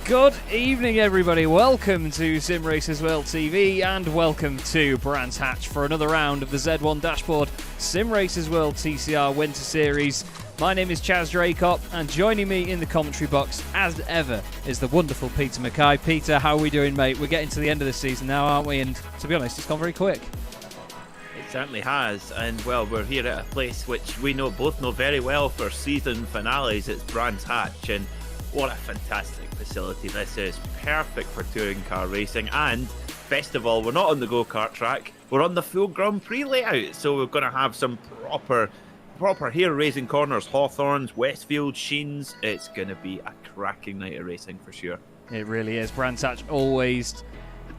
Good evening, everybody. Welcome to Simracersworld TV and welcome to Brands Hatch for another round of the Z1 Dashboard Simracersworld TCR Winter Series. My name is Chaz Draycott, and joining me in the commentary box, as ever, is the wonderful Peter MacKay. Peter, how are we doing, mate? We're getting to the end of the season now, aren't we? And to be honest, it's gone very quick. It certainly has, and well, we're here at a place which we both know very well for season finales. It's Brands Hatch, and what a fantastic facility this is. Perfect for touring car racing, and best of all, we're not on the go-kart track, we're on the full Grand Prix layout, so we're going to have some proper here racing corners, Hawthorns, Westfield, Sheens. It's going to be a cracking night of racing for sure. It really is. Brands Hatch always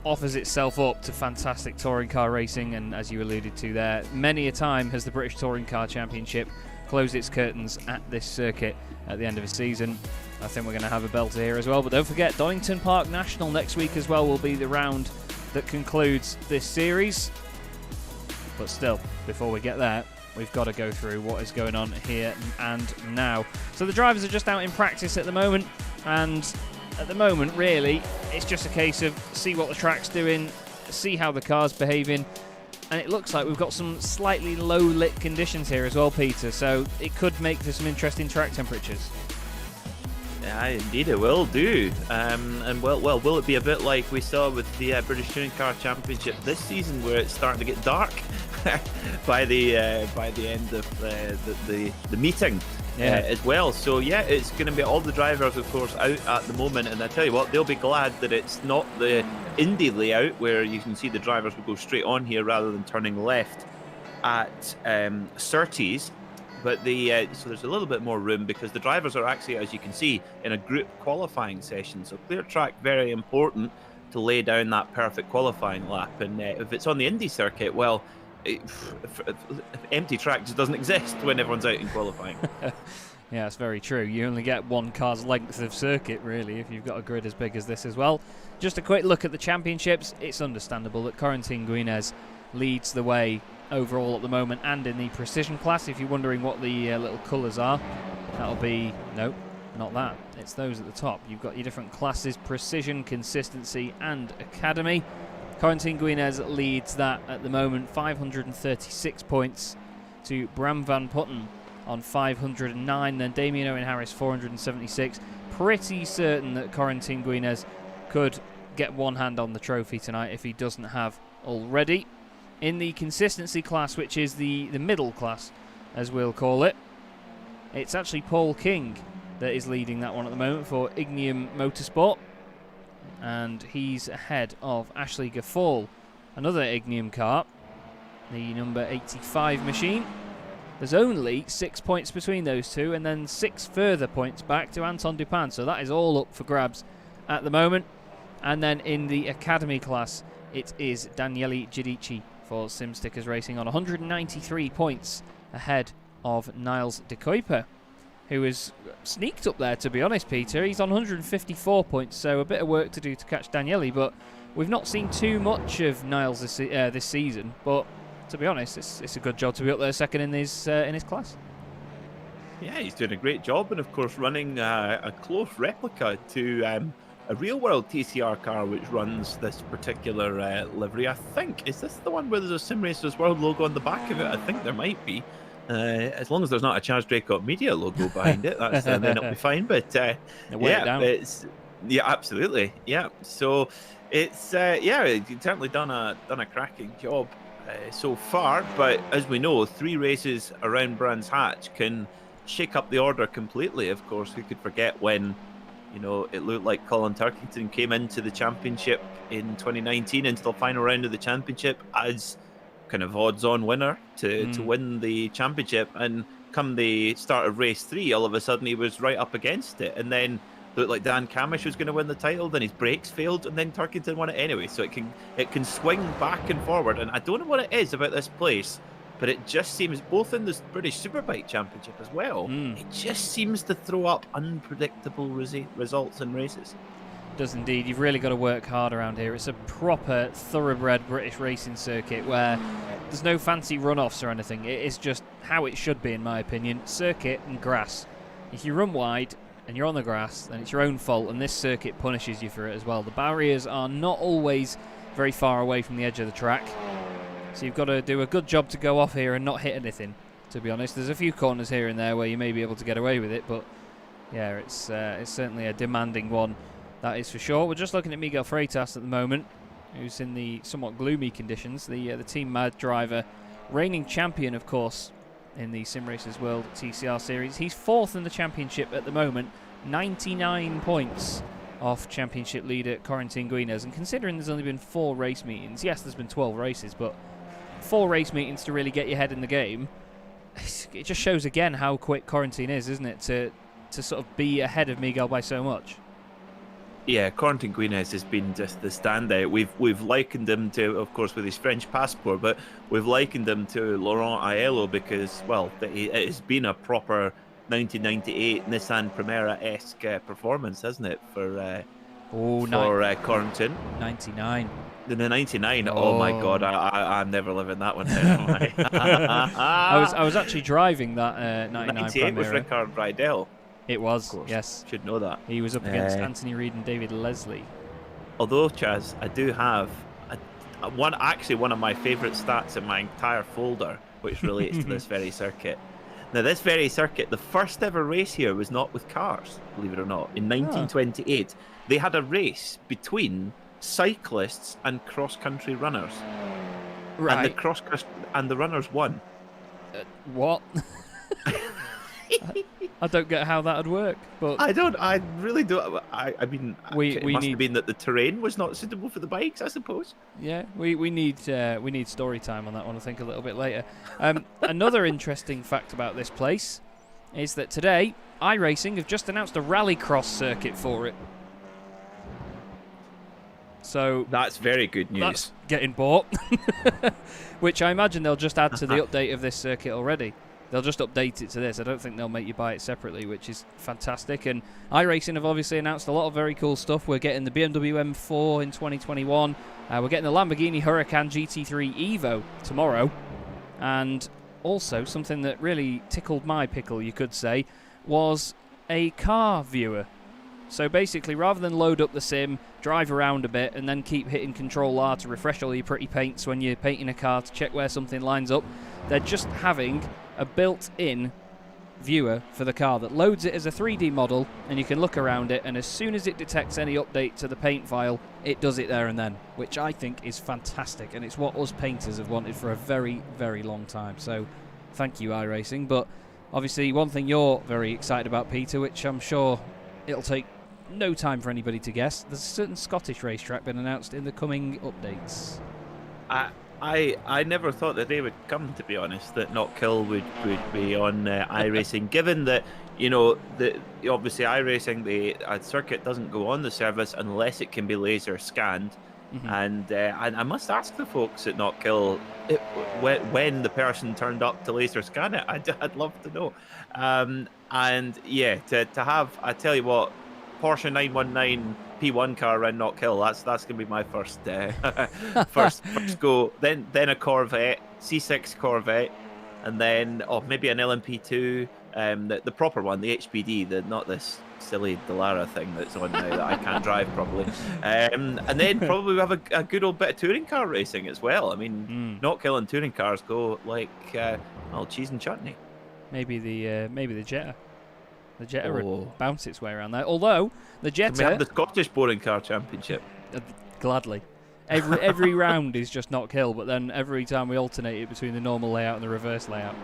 offers itself up to fantastic touring car racing, and as you alluded to there, many a time has the British Touring Car Championship closed its curtains at this circuit at the end of a season. I think we're going to have a belter here as well, but don't forget, Donington Park National next week as well will be the round that concludes this series. But still, before we get there, we've got to go through what is going on here and now. So the drivers are just out in practice at the moment, and at the moment, really, it's just a case of see what the track's doing, see how the car's behaving, and it looks like we've got some slightly low-lit conditions here as well, Peter, so it could make for some interesting track temperatures. Yeah, indeed it will do. And well, will it be a bit like we saw with the British Touring Car Championship this season, where it's starting to get dark by the end of the meeting as well? So yeah, it's going to be all the drivers, of course, out at the moment, and I tell you what, they'll be glad that it's not the Indy layout where you can see the drivers will go straight on here rather than turning left at Surtees. But so there's a little bit more room because the drivers are actually, as you can see, in a group qualifying session. So clear track, very important to lay down that perfect qualifying lap. And if it's on the Indy circuit, well, empty track just doesn't exist when everyone's out in qualifying. Yeah, it's very true. You only get one car's length of circuit, really, if you've got a grid as big as this as well. Just a quick look at the championships. It's understandable that Corentin Guinez leads the way overall at the moment, and in the precision class. If you're wondering what the little colours are, that'll be, no, not that, it's those at the top. You've got your different classes: precision, consistency and academy. Corentin Guinez leads that at the moment, 536 points to Bram van Putten on 509, then Damien Owen Harris 476. Pretty certain that Corentin Guinez could get one hand on the trophy tonight if he doesn't have already. In the consistency class, which is the middle class, as we'll call it, it's actually Paul King that is leading that one at the moment for Ignium Motorsport. And he's ahead of Ashley Gaffall, another Ignium car, the number 85 machine. There's only 6 points between those two, and then 6 further points back to Anton Dupin. So that is all up for grabs at the moment. And then in the Academy class, it is Daniele Giudici for SimStickers Racing on 193 points ahead of Niles de Kuiper, who has sneaked up there, to be honest, Peter. He's on 154 points, so a bit of work to do to catch Daniele, but we've not seen too much of Niles this season, but to be honest, it's a good job to be up there second in his class. Yeah, he's doing a great job, and of course running a close replica to a real-world TCR car which runs this particular livery. I think, is this the one where there's a Simracersworld logo on the back of it? I think there might be. As long as there's not a Chaz Draycott Media logo behind it, that's then it'll be fine. But yeah, absolutely, yeah. So it's it's certainly done a cracking job so far. But as we know, 3 races around Brands Hatch can shake up the order completely. Of course, who could forget when, you know, it looked like Colin Turkington came into the championship in 2019, into the final round of the championship as kind of odds-on winner to win the championship, and come the start of race 3, all of a sudden he was right up against it, and then looked like Dan Camish was going to win the title, then his brakes failed, and then Turkington won it anyway. So it can swing back and forward, and I don't know what it is about this place, but it just seems, both in the British Superbike Championship as well, it just seems to throw up unpredictable results in races. Does indeed. You've really got to work hard around here. It's a proper thoroughbred British racing circuit where there's no fancy runoffs or anything. It is just how it should be, in my opinion. Circuit and grass. If you run wide and you're on the grass, then it's your own fault, and this circuit punishes you for it as well. The barriers are not always very far away from the edge of the track, so you've got to do a good job to go off here and not hit anything, to be honest. There's a few corners here and there where you may be able to get away with it, but yeah, it's certainly a demanding one. That is for sure. We're just looking at Miguel Freitas at the moment, who's in the somewhat gloomy conditions. The Team Mad driver, reigning champion, of course, in the Simracersworld TCR series. He's 4th in the championship at the moment, 99 points off championship leader Corentin Guinez. And considering there's only been 4 race meetings, yes, there's been 12 races, but 4 race meetings to really get your head in the game, it just shows again how quick Corentin is, isn't it, to sort of be ahead of Miguel by so much. Yeah, Corentin Guinez has been just the standout. We've likened him to, of course, with his French passport, but we've likened him to Laurent Aiello because, well, it has been a proper 1998 Nissan Primera-esque performance, hasn't it, for Corentin? 99. The 99. Oh my God, I'm never living that one down. I was actually driving that 99 98 Primera. was Ricard Rydell. It was, yes. Should know that. He was up against Anthony Reid and David Leslie. Although, Chaz, I do have one of my favourite stats in my entire folder, which relates to this very circuit. Now, this very circuit, the first ever race here was not with cars, believe it or not. In 1928, they had a race between cyclists and cross-country runners. Right. And the runners won. What? I don't get how that would work, but I really don't. I mean, it must have been that the terrain was not suitable for the bikes, I suppose. Yeah, we need story time on that one, I think, a little bit later. Another interesting fact about this place is that today iRacing have just announced a rallycross circuit for it. So that's very good news. That's getting bought, which I imagine they'll just add to the update of this circuit already. They'll just update it to this. I don't think they'll make you buy it separately, which is fantastic. And iRacing have obviously announced a lot of very cool stuff. We're getting the BMW M4 in 2021. We're getting the Lamborghini Huracan GT3 Evo tomorrow. And also, something that really tickled my pickle, you could say, was a car viewer. So basically, rather than load up the sim, drive around a bit, and then keep hitting Control R to refresh all your pretty paints when you're painting a car to check where something lines up, they're just having a built-in viewer for the car that loads it as a 3D model, and you can look around it, and as soon as it detects any update to the paint file, it does it there and then, which I think is fantastic, and it's what us painters have wanted for a very, very long time. So thank you, iRacing. But obviously one thing you're very excited about, Peter, which I'm sure it'll take no time for anybody to guess, there's a certain Scottish racetrack been announced in the coming updates. I never thought the day would come, to be honest, that Knockhill would be on iRacing, given that, you know, obviously iRacing, the circuit doesn't go on the service unless it can be laser scanned. And I must ask the folks at Knockhill when the person turned up to laser scan it. I'd love to know. And yeah, to have, I tell you what, Porsche 919 P1 car around Knockhill, that's going to be my first first go. Then a Corvette, C6 Corvette, and then maybe an LMP2, the proper one, the HPD, not this silly Dallara thing that's on now that I can't drive properly. And then probably we have a good old bit of touring car racing as well. I mean, Knockhill and touring cars go like Oh, cheese and chutney. Maybe the Jetta. The Jetta Oh. would bounce its way around there. Although the Jetta, Can we have the Scottish Boring Car Championship? Gladly. Every round is just not kill, but then every time we alternate it between the normal layout and the reverse layout.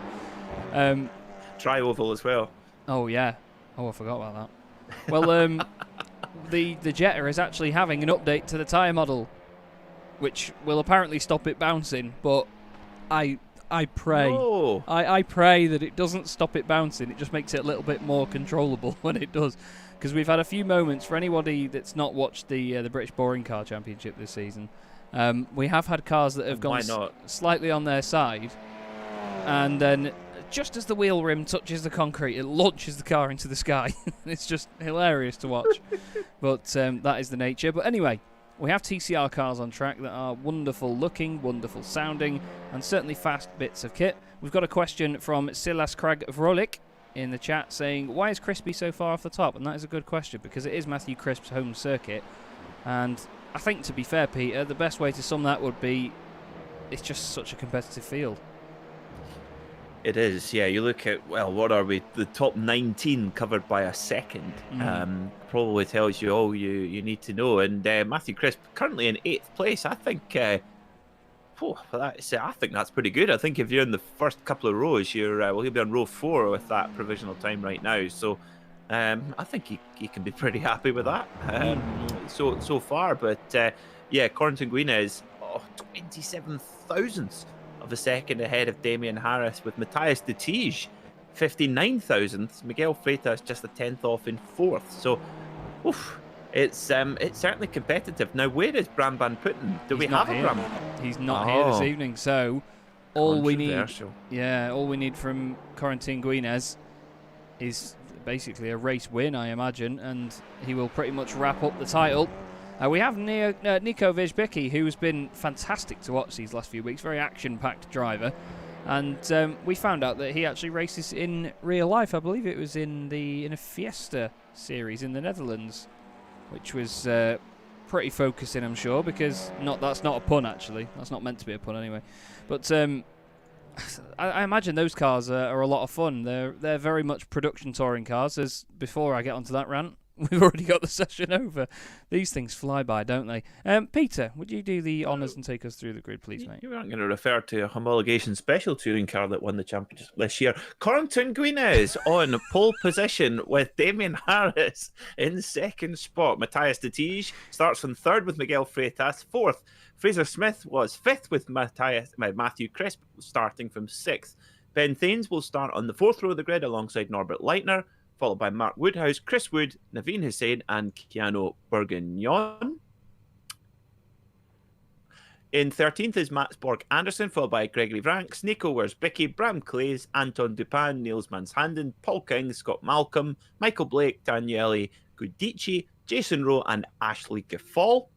Tri-oval as well. Oh yeah. Oh, I forgot about that. Well, the Jetta is actually having an update to the tyre model, which will apparently stop it bouncing. But I pray, No. I pray that it doesn't stop it bouncing. It just makes it a little bit more controllable when it does. Because we've had a few moments, for anybody that's not watched the British Boring Car Championship this season, we have had cars that have gone slightly on their side, and then just as the wheel rim touches the concrete, it launches the car into the sky. It's just hilarious to watch. But that is the nature. But anyway, we have TCR cars on track that are wonderful looking, wonderful sounding, and certainly fast bits of kit. We've got a question from Silas Krag Vrolik in the chat saying, why is Crispy so far off the top? And that is a good question, because it is Matthew Crisp's home circuit. And I think, to be fair, Peter, the best way to sum that would be, it's just such a competitive field. It is, yeah. You look at, well, what are we? The top 19 covered by a second. Probably tells you all you need to know. And Matthew Crisp currently in 8th place. I think I think that's pretty good. I think if you're in the first couple of rows, you're he'll be on row 4 with that provisional time right now. So I think he can be pretty happy with that so far. But yeah, Corentin Guina is 27 thousandths of a second ahead of Damien Harris, with Matthias de Tige 59 thousandths. Miguel Freitas just a 10th off in 4th. So it's certainly competitive. Now, where is Bram van Putten? Do we have a Bram? He's not here this evening. So all we need from Corentin Guinez is basically a race win, I imagine, and he will pretty much wrap up the title. We have Nico Vizbicki, who has been fantastic to watch these last few weeks, very action-packed driver. And we found out that he actually races in real life. I believe it was in a Fiesta series in the Netherlands, which was pretty focusing, I'm sure, because that's not a pun, actually. That's not meant to be a pun anyway. But I imagine those cars are a lot of fun. They're very much production touring cars. As before I get onto that rant, we've already got the session over. These things fly by, don't they? Peter, would you do the honours and take us through the grid, please, mate? You aren't going to refer to a homologation special touring car that won the championship this year. Corentin Guinez on pole position with Damien Harris in 2nd spot. Matthias de Tige starts from 3rd with Miguel Freitas. 4th, Fraser Smith was 5th with Matthew Crisp starting from 6th. Ben Thanes will start on the 4th row of the grid alongside Norbert Leitner, followed by Mark Woodhouse, Chris Wood, Naveen Hussain, and Keanu Bourguignon. In 13th is Mats Borg Anderson, followed by Gregory Vranks, Nico Wierzbicki, Bram Clays, Anton Dupin, Niels Manshanden, Paul King, Scott Malcolm, Michael Blake, Daniele Guidici, Jason Rowe, and Ashley Gaffal.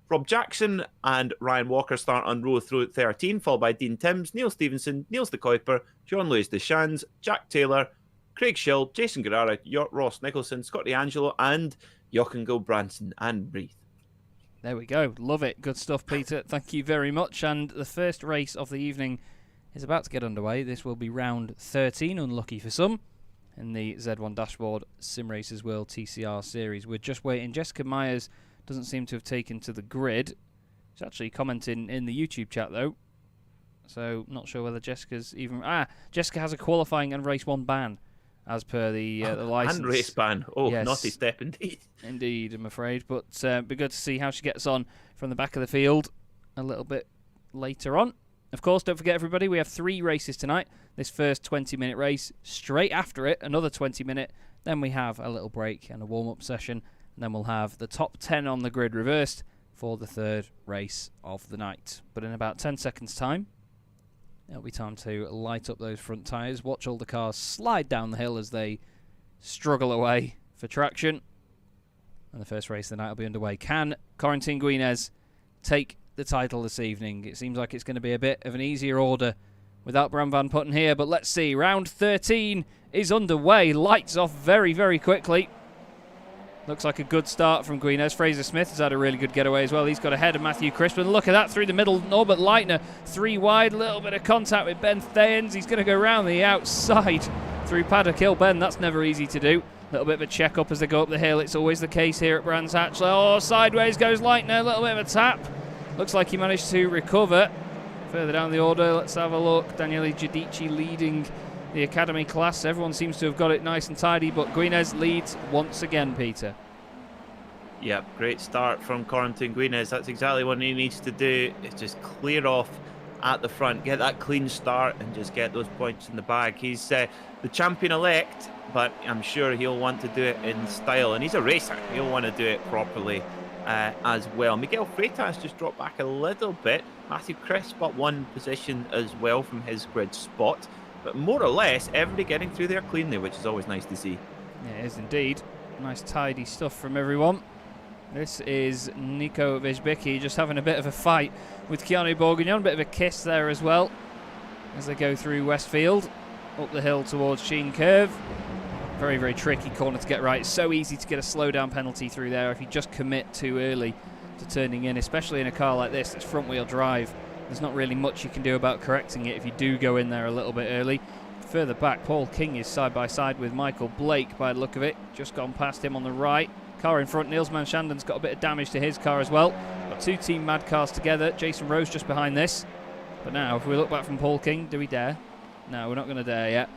Rob Jackson and Ryan Walker start on row 13, followed by Dean Timms, Neil Stevenson, Niels de Kuiper, Jean-Louis Deschamps, Jack Taylor, Craig Schill, Jason Guerrara, Ross Nicholson, Scotty Angelo, and Jochen Gulbrandsen and Breathe. There we go. Love it. Good stuff, Peter. Thank you very much. And the first race of the evening is about to get underway. This will be round 13, unlucky for some, in the Z1 Dashboard Simracersworld TCR series. We're just waiting. Jessica Myers doesn't seem to have taken to the grid. She's actually commenting in the YouTube chat, though. So, not sure whether Jessica's even... Jessica has a qualifying and race 1 ban, as per the license. And race ban. Oh, yes. Naughty step indeed. Indeed, I'm afraid. But be good to see how she gets on from the back of the field a little bit later on. Of course, don't forget, everybody, we have 3 races tonight. This first 20-minute race, straight after it, another 20-minute. Then we have a little break and a warm-up session. And then we'll have the top 10 on the grid reversed for the 3rd race of the night. But in about 10 seconds' time, it'll be time to light up those front tyres, watch all the cars slide down the hill as they struggle away for traction. And the first race of the night will be underway. Can Corentin Guinez take the title this evening? It seems like it's going to be a bit of an easier order without Bram van Putten here, but let's see. Round 13 is underway. Lights off very, very quickly. Looks like a good start from Guinez. Fraser Smith has had a really good getaway as well. He's got ahead of Matthew Crispin. Look at that through the middle. Norbert Leitner, 3 wide. Little bit of contact with Ben Thayens. He's going to go round the outside through Paddock Hill. Ben, that's never easy to do. Little bit of a check up as they go up the hill. It's always the case here at Brands Hatch. Oh, sideways goes Leitner. A little bit of a tap. Looks like he managed to recover. Further down the order, let's have a look. Daniele Giudici leading the academy class. Everyone seems to have got it nice and tidy, but Guinez leads once again, Peter. Yep, great start from Corentin Guinez. That's exactly what he needs to do, is just clear off at the front, get that clean start and just get those points in the bag. He's the champion-elect, but I'm sure he'll want to do it in style, and he's a racer. He'll want to do it properly as well. Miguel Freitas just dropped back a little bit. Matthew Crisp up 1 position as well from his grid spot. But more or less, everybody getting through there cleanly, which is always nice to see. Yeah, it is indeed. Nice tidy stuff from everyone. This is Nico Vezbicki just having a bit of a fight with Keanu Bourguignon. Bit of a kiss there as well as they go through Westfield. Up the hill towards Sheen Curve. Very, very tricky corner to get right. It's so easy to get a slowdown penalty through there if you just commit too early to turning in, especially in a car like this. It's front-wheel drive. There's not really much you can do about correcting it if you do go in there a little bit early. Further back, Paul King is side by side with Michael Blake by the look of it. Just gone past him on the right. Car in front, Niels Manshanden's got a bit of damage to his car as well. Got 2 Team Mad cars together. Jason Rose just behind this. But now, if we look back from Paul King, do we dare? No, we're not going to dare yet.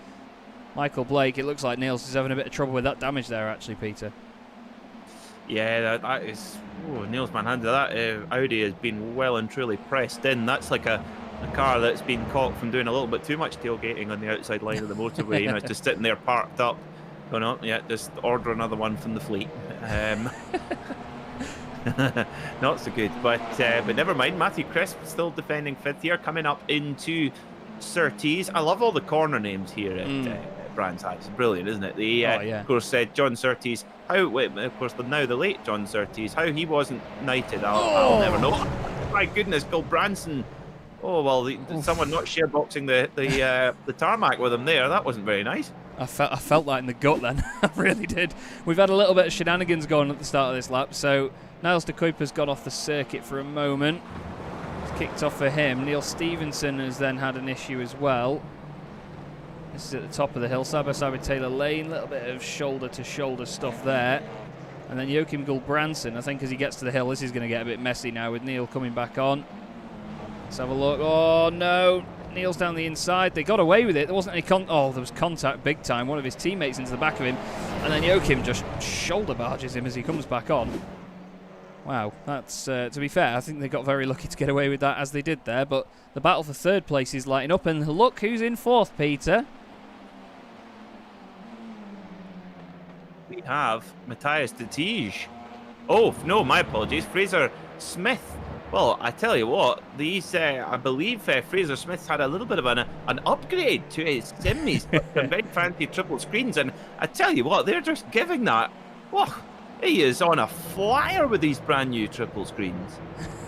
Michael Blake, it looks like Niels is having a bit of trouble with that damage there, actually, Peter. Yeah, that is... Oh, Niels Manhanda, that Audi has been well and truly pressed in. That's like a car that's been caught from doing a little bit too much tailgating on the outside line of the motorway. You know, it's just sitting there parked up, going, oh, yeah, just order another one from the fleet. Not so good, but never mind. Matthew Crisp still defending 5th here, coming up into Surtees. I love all the corner names here at Brands Hatch. It's brilliant, isn't it? Of course, John Surtees. Of course, now the late John Surtees. How he wasn't knighted, I'll never know. Oh, my goodness, Bill Branson. Oh well, someone not shareboxing the tarmac with him there. That wasn't very nice. I felt that in the gut then. I really did. We've had a little bit of shenanigans going at the start of this lap. So Niles de Kuiper's got off the circuit for a moment. It's kicked off for him. Neil Stevenson has then had an issue as well. This is at the top of the hill, side by side with Taylor Lane. A little bit of shoulder-to-shoulder stuff there. And then Joachim Gulbrandsen, I think as he gets to the hill, this is going to get a bit messy now with Neil coming back on. Let's have a look. Oh, no. Neil's down the inside. They got away with it. There wasn't any there was contact big time. One of his teammates into the back of him. And then Joachim just shoulder barges him as he comes back on. Wow, that's, to be fair, I think they got very lucky to get away with that as they did there. But the battle for 3rd place is lighting up. And look who's in 4th, Peter. We have Matthias de Tige. Oh, no, my apologies. Fraser Smith. Well, I tell you what, these, I believe Fraser Smith's had a little bit of an upgrade to his sim. He's got some big fancy triple screens, and I tell you what, they're just giving that. Oh, he is on a flyer with these brand new triple screens.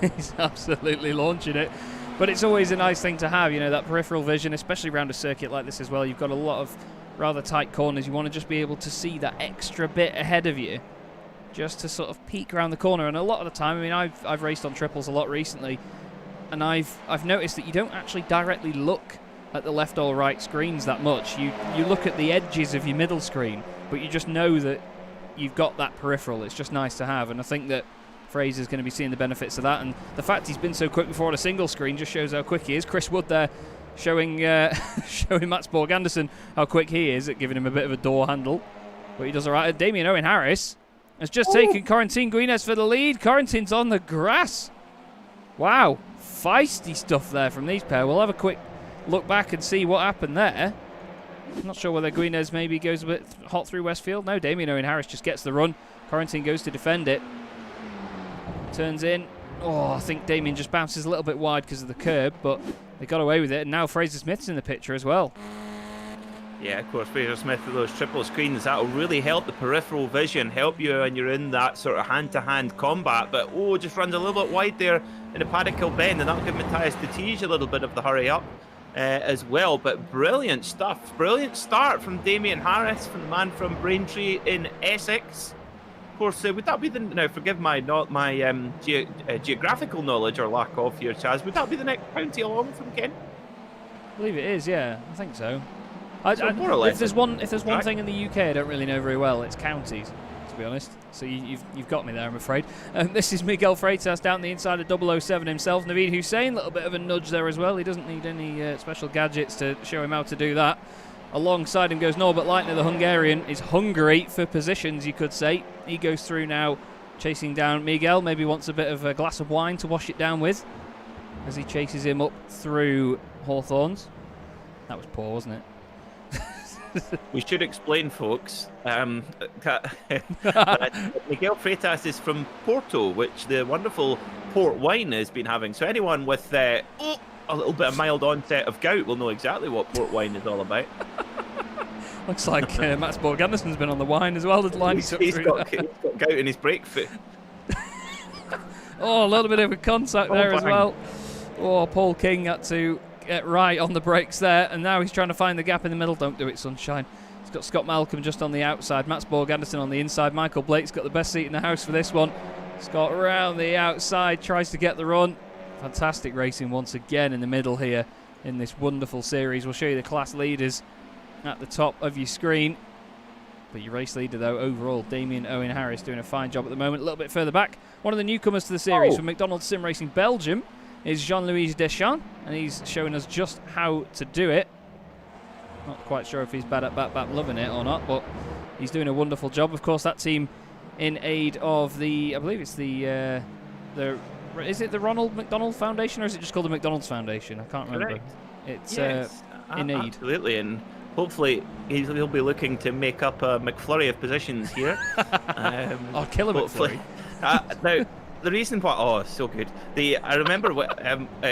He's absolutely launching it. But it's always a nice thing to have, you know, that peripheral vision, especially around a circuit like this as well. You've got a lot of rather tight corners. You want to just be able to see that extra bit ahead of you, just to sort of peek around the corner. And a lot of the time, I mean, I've raced on triples a lot recently, and I've noticed that you don't actually directly look at the left or right screens that much. You look at the edges of your middle screen, but you just know that you've got that peripheral. It's just nice to have, and I think that Fraser's going to be seeing the benefits of that. And the fact he's been so quick before on a single screen just shows how quick he is. Chris Wood there showing Mats Borg Anderson how quick he is at giving him a bit of a door handle, but he does all right. Damien Owen Harris has just taken Corentin Guinez for the lead. Corentin's on the grass. Wow, feisty stuff there from these pair. We'll have a quick look back and see what happened there. I'm not sure whether Guinez maybe goes a bit hot through Westfield. No, Damien Owen Harris just gets the run. Corentin goes to defend it. Turns in. Oh, I think Damien just bounces a little bit wide because of the curb, but they got away with it. And now Fraser Smith's in the picture as well. Yeah, of course, Fraser Smith with those triple screens, that'll really help the peripheral vision, help you when you're in that sort of hand-to-hand combat. But, oh, just runs a little bit wide there in the Paddock Hill bend, and that'll give Matthias de Tige a little bit of the hurry up as well. But brilliant stuff. Brilliant start from Damien Harris, from the man from Braintree in Essex. of course, would that be the now? Forgive my geographical knowledge or lack of here, Chaz. Would that be the next county along from Kent? I believe it is. Yeah, I think so. More or less. If there's one thing in the UK I don't really know very well, it's counties, to be honest. So you've got me there, I'm afraid. This is Miguel Freitas down the inside of 007 himself. Naveed Hussein, a little bit of a nudge there as well. He doesn't need any special gadgets to show him how to do that. Alongside him goes Norbert Leitner, the Hungarian. Is hungry for positions, you could say. He goes through now, chasing down Miguel. Maybe wants a bit of a glass of wine to wash it down with as he chases him up through Hawthorns. That was poor, wasn't it? We should explain, folks. Miguel Freitas is from Porto, which the wonderful port wine has been having. So anyone with a little bit of mild onset of gout will know exactly what port wine is all about. Looks like Mats Borg Anderson's been on the wine as well. He's got gout in his brake foot. Oh, a little bit of a contact there as well. Oh, Paul King had to get right on the brakes there, and now he's trying to find the gap in the middle. Don't do it, sunshine. He's got Scott Malcolm just on the outside, Mats Borg Anderson on the inside. Michael Blake's got the best seat in the house for this one. Scott around the outside, tries to get the run. Fantastic racing once again in the middle here in this wonderful series. We'll show you the class leaders at the top of your screen. But your race leader, though, overall, Damien Owen Harris, doing a fine job at the moment. A little bit further back, one of the newcomers to the series from McDonald's Sim Racing Belgium is Jean-Louis Deschamps, and he's showing us just how to do it. Not quite sure if he's bad at bat loving it or not, but he's doing a wonderful job. Of course, that team in aid of the, I believe it's the is it the Ronald McDonald Foundation, or is it just called the McDonald's Foundation? I can't remember. Correct. It's yes, in aid. Absolutely, and hopefully he'll be looking to make up a McFlurry of positions here. I'll kill him McFlurry. Now, the reason why, so good. I remember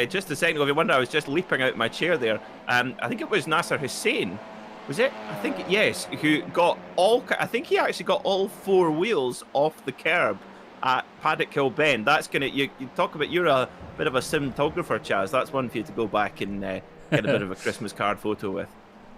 just a second ago, I was just leaping out my chair there. I think it was Nasser Hussein. Was it? I think, yes, who got I think he actually got all 4 wheels off the curb at Paddock Hill Bend. That's gonna, you talk about, you're a bit of a cinematographer, Chaz. That's one for you to go back and get a bit of a Christmas card photo with.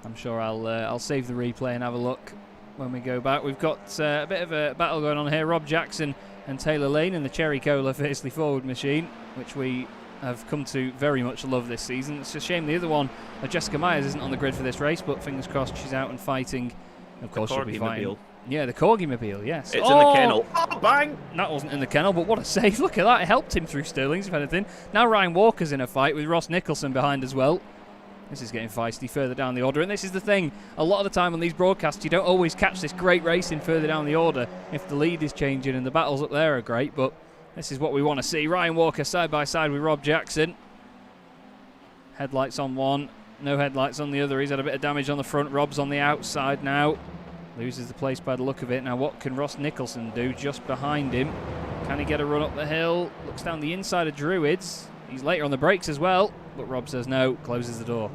I'm sure I'll save the replay and have a look when we go back. We've got a bit of a battle going on here. Rob Jackson and Taylor Lane in the Cherry Cola Fiercely Forward machine, which we have come to very much love this season. It's a shame the other one, Jessica Myers, isn't on the grid for this race, but fingers crossed she's out and fighting. Of course she'll be fighting. Yeah, the Corgi-mobile, yes. It's in the kennel. Oh, bang! That wasn't in the kennel, but what a save. Look at that. It helped him through Stirlings, if anything. Now Ryan Walker's in a fight with Ross Nicholson behind as well. This is getting feisty further down the order, and this is the thing. A lot of the time on these broadcasts, you don't always catch this great racing further down the order if the lead is changing, and the battles up there are great, but this is what we want to see. Ryan Walker side by side with Rob Jackson. Headlights on one, no headlights on the other. He's had a bit of damage on the front. Rob's on the outside now. Loses the place by the look of it. Now what can Ross Nicholson do just behind him? Can he get a run up the hill? Looks down the inside of Druids. He's later on the brakes as well, but Rob says no, closes the door.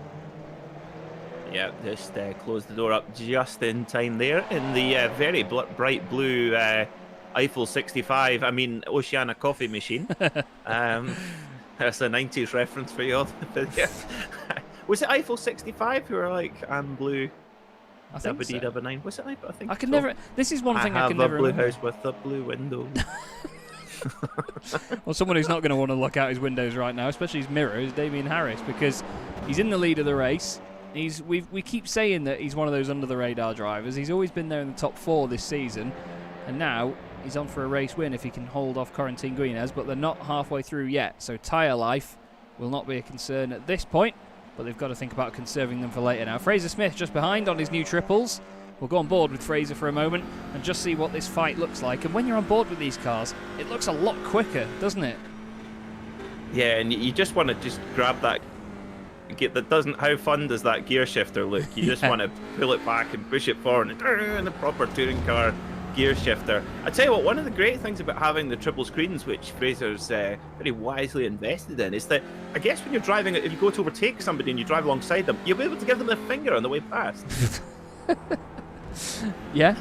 Yeah, just closed the door up just in time there in the very bright blue Eiffel 65, I mean Oceana coffee machine. That's a 90s reference for you all. Was it Eiffel 65 who were like, I'm blue? I think so. Nine. Was it? I think I can so. never. This is one thing I can never. I have a blue remember. house with a blue window. Well, someone who's not going to want to look out his windows right now, especially his mirror, is Damien Harris, because he's in the lead of the race. We keep saying that he's one of those under the radar drivers. He's always been there in the top 4 this season, and now he's on for a race win if he can hold off Corentin Guinez, but they're not halfway through yet, so tyre life will not be a concern at this point. But they've got to think about conserving them for later now. Fraser Smith just behind on his new triples. We'll go on board with Fraser for a moment and just see what this fight looks like. And when you're on board with these cars, it looks a lot quicker, doesn't it? Yeah, and you just want to just grab that. How fun does that gear shifter look? You just want to pull it back and push it forward in the proper touring car gear shifter. I tell you what, one of the great things about having the triple screens, which Fraser's very wisely invested in, is that I guess when you're driving, if you go to overtake somebody and you drive alongside them, you'll be able to give them the finger on the way past. Yeah,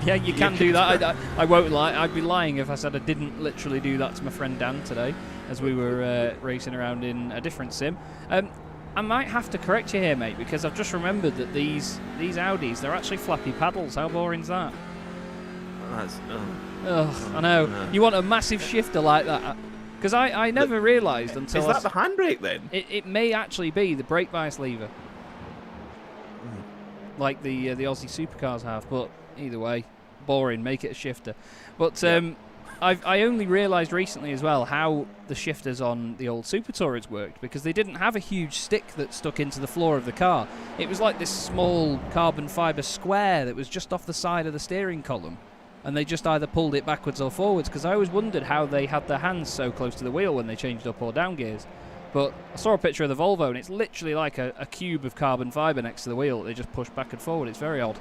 yeah, you can do that. I won't lie. I'd be lying if I said I didn't literally do that to my friend Dan today as we were racing around in a different sim. I might have to correct you here, mate, because I've just remembered that these Audis, they're actually flappy paddles. How boring's that? That's, I know. You want a massive shifter like that. Because I never realised until... Is that the handbrake then? It may actually be the brake bias lever. Like the Aussie supercars have, but either way, boring, make it a shifter. But I only realised recently as well how the shifters on the old Super Tourids worked, because they didn't have a huge stick that stuck into the floor of the car. It was like this small carbon fibre square that was just off the side of the steering column, and they just either pulled it backwards or forwards, because I always wondered how they had their hands so close to the wheel when they changed up or down gears. But I saw a picture of the Volvo, and it's literally like a cube of carbon fibre next to the wheel that they just push back and forward. It's very odd.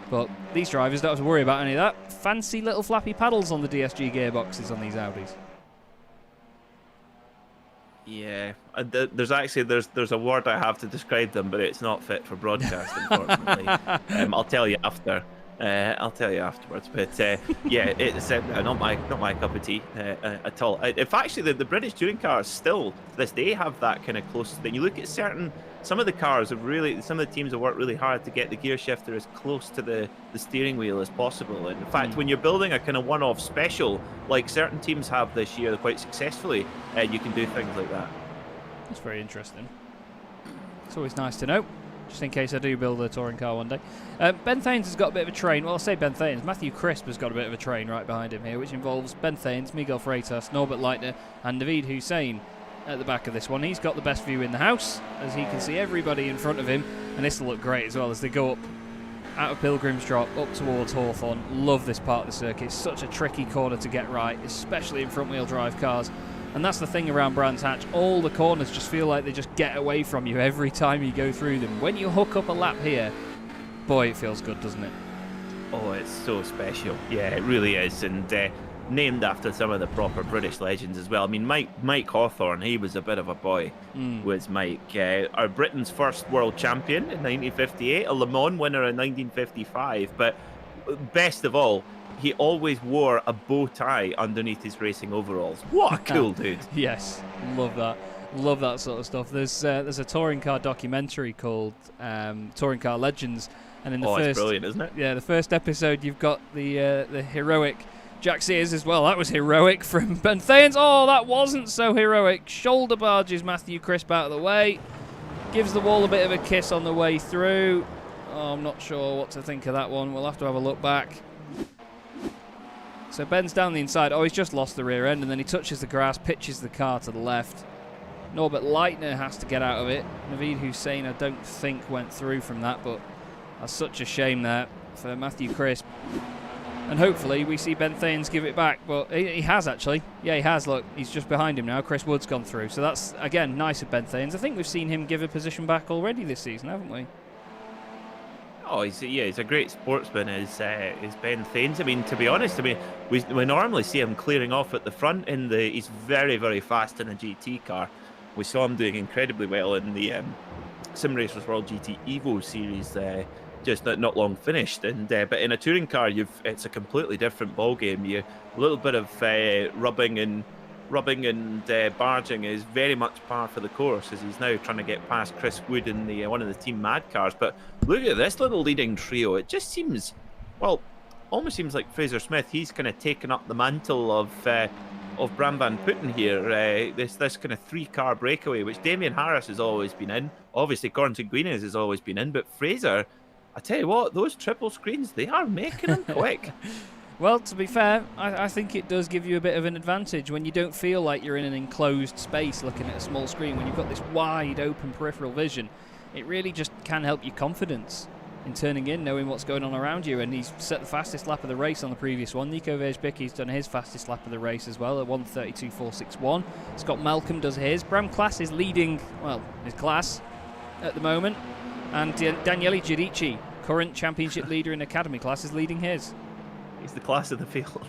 But these drivers don't have to worry about any of that. Fancy little flappy paddles on the DSG gearboxes on these Audis. Yeah, there's a word I have to describe them, but it's not fit for broadcast, unfortunately. I'll tell you after. I'll tell you afterwards. But yeah, it's not my cup of tea at all. If actually the British touring cars still to this day have that kind of close thing. You look at some of the cars have really, some of the teams have worked really hard to get the gear shifter as close to the steering wheel as possible. And in fact, when you're building a kind of one-off special, like certain teams have this year quite successfully, you can do things like that. That's very interesting. It's always nice to know, just in case I do build a touring car one day. Ben Thanes has got a bit of a train. Well, I'll say Ben Thanes. Matthew Crisp has got a bit of a train right behind him here, which involves Ben Thanes, Miguel Freitas, Norbert Leitner, and Naveed Hussain at the back of this one. He's got the best view in the house, as he can see everybody in front of him, and this will look great as well as they go up out of Pilgrim's Drop up towards Hawthorne. Love this part of the circuit. It's such a tricky corner to get right, especially in front-wheel drive cars. And that's the thing around Brands Hatch. All the corners just feel like they just get away from you every time you go through them. When you hook up a lap here, boy, it feels good, doesn't it? Oh, it's so special. Yeah, it really is. And named after some of the proper British legends as well. I mean, Mike Hawthorne, he was a bit of a boy, was Mike. Our Britain's first world champion in 1958, a Le Mans winner in 1955. But best of all, he always wore a bow tie underneath his racing overalls. What a cool dude. Yes, love that. Love that sort of stuff. There's a touring car documentary called Touring Car Legends, and in the first, it's brilliant, isn't it? Yeah, the first episode you've got the heroic Jack Sears as well. That was heroic from Ben Thanes. Oh, that wasn't so heroic. Shoulder barges Matthew Crisp out of the way. Gives the wall a bit of a kiss on the way through. Oh, I'm not sure what to think of that one. We'll have to have a look back. So Ben's down the inside. Oh, he's just lost the rear end, and then he touches the grass, pitches the car to the left. Norbert Leitner has to get out of it. Naveed Hussain, I don't think, went through from that, but that's such a shame there for Matthew Crisp. And hopefully we see Ben Thanes give it back, but he has actually. Yeah, he has. Look, he's just behind him now. Chris Wood's gone through, so that's, again, nice of Ben Thanes. I think we've seen him give a position back already this season, haven't we? Oh, he's a great sportsman, is Ben Thanes. I mean, to be honest, we normally see him clearing off at the front. He's very, very fast in a GT car. We saw him doing incredibly well in the Simracersworld GT Evo series, just not long finished. And but in a touring car, it's a completely different ball game. A little bit of rubbing and barging is very much par for the course, as he's now trying to get past Chris Wood in the one of the Team Mad cars. But look at this little leading trio. It just seems, well, almost seems like Fraser Smith. He's kind of taken up the mantle of Bram Van Putten here. This kind of 3-car breakaway, which Damien Harris has always been in. Obviously, Corentin Guinez has always been in, but Fraser, I tell you what, those triple screens, they are making him quick. Well, to be fair, I think it does give you a bit of an advantage when you don't feel like you're in an enclosed space looking at a small screen. When you've got this wide open peripheral vision, it really just can help your confidence in turning in, knowing what's going on around you. And he's set the fastest lap of the race on the previous one. Nico Versbicky's done his fastest lap of the race as well at 1:32.461. Scott Malcolm does his. Bram Class is leading, well, his class at the moment. And Daniele Giudici, current championship leader in academy class, is leading his. He's the class of the field.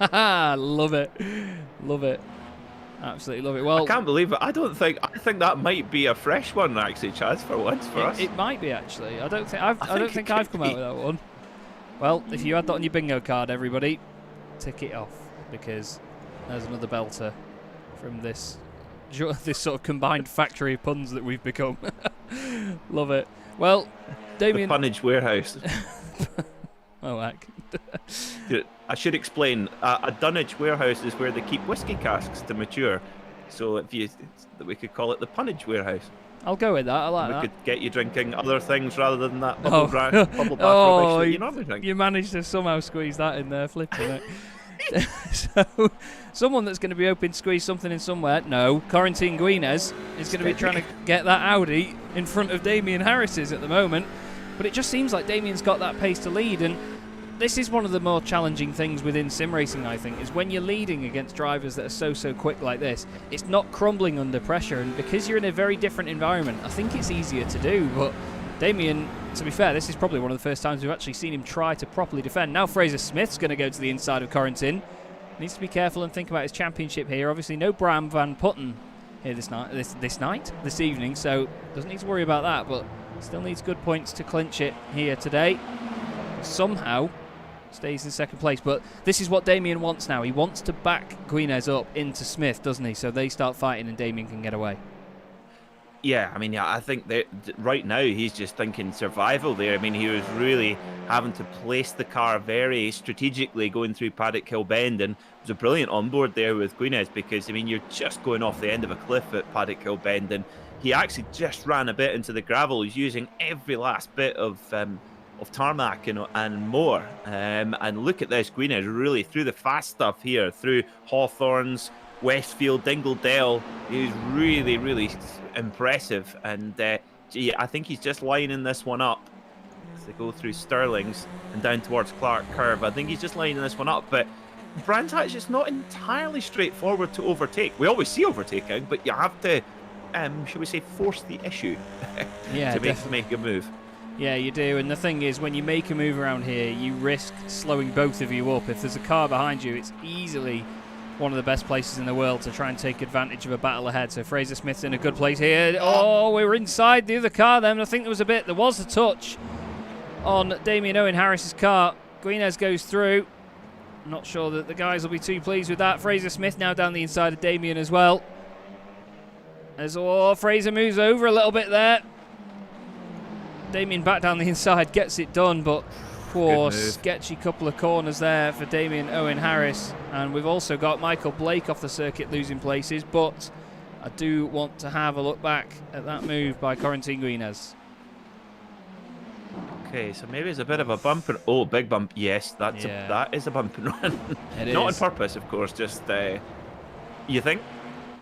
Love it. Love it. Absolutely love it. Well, I can't believe it. I think that might be a fresh one, actually, Chaz, for once for us. It might be, actually. I don't think I've come out with that one. Well, if you had that on your bingo card, everybody, tick it off, because there's another belter from this sort of combined factory of puns that we've become. Love it. Well, Damien, the Punnage Warehouse. Oh, heck. I should explain. A dunnage warehouse is where they keep whiskey casks to mature. So we could call it the punnage warehouse. I'll go with that. I like that. We could get you drinking other things rather than that bubble bath rubbish that you normally drink. You managed to somehow squeeze that in there, flipping it. So, someone that's going to be hoping to squeeze something in somewhere. No, Corentin Guinez is going to be trying to get that Audi in front of Damien Harris's at the moment. But it just seems like Damien's got that pace to lead, and this is one of the more challenging things within sim racing, I think, is when you're leading against drivers that are so quick like this, it's not crumbling under pressure, and because you're in a very different environment, I think it's easier to do. But Damien, to be fair, this is probably one of the first times we've actually seen him try to properly defend. Now Fraser Smith's going to go to the inside of Corentin. Needs to be careful and think about his championship here. Obviously no Bram Van Putten here this evening, so doesn't need to worry about that, but still needs good points to clinch it here today. Somehow stays in second place, but this is what Damien wants now. He wants to back Guinez up into Smith, doesn't he? So they start fighting and Damien can get away. Yeah, I mean, I think that right now he's just thinking survival there. I mean, he was really having to place the car very strategically going through Paddock Hill Bend, and it was a brilliant onboard there with Guinez because, I mean, you're just going off the end of a cliff at Paddock Hill Bend, and he actually just ran a bit into the gravel. He's using every last bit of tarmac and more. And look at this, Guinez really through the fast stuff here, through Hawthorns, Westfield, Dingledale. He's really, really impressive. And I think he's just lining this one up as they go through Stirlings and down towards Clark Curve. I think he's just lining this one up. But Brands Hatch, it's not entirely straightforward to overtake. We always see overtaking, but you have to, shall we say, force the issue to make a move. Yeah, you do, and the thing is, when you make a move around here, you risk slowing both of you up. If there's a car behind you, it's easily one of the best places in the world to try and take advantage of a battle ahead. So Fraser Smith's in a good place here. Oh, we were inside the other car then. I think there was a touch on Damien Owen Harris's car. Guinez goes through. I'm not sure that the guys will be too pleased with that. Fraser Smith now down the inside of Damien as well. As Fraser moves over a little bit there. Damien back down the inside, gets it done, but poor sketchy couple of corners there for Damien Owen Harris. And we've also got Michael Blake off the circuit losing places, but I do want to have a look back at that move by Corentin Guinez. Okay, so maybe it's a bit of a bump. Oh, big bump. Yes, that is a bump and run. Not on purpose, of course, just you think?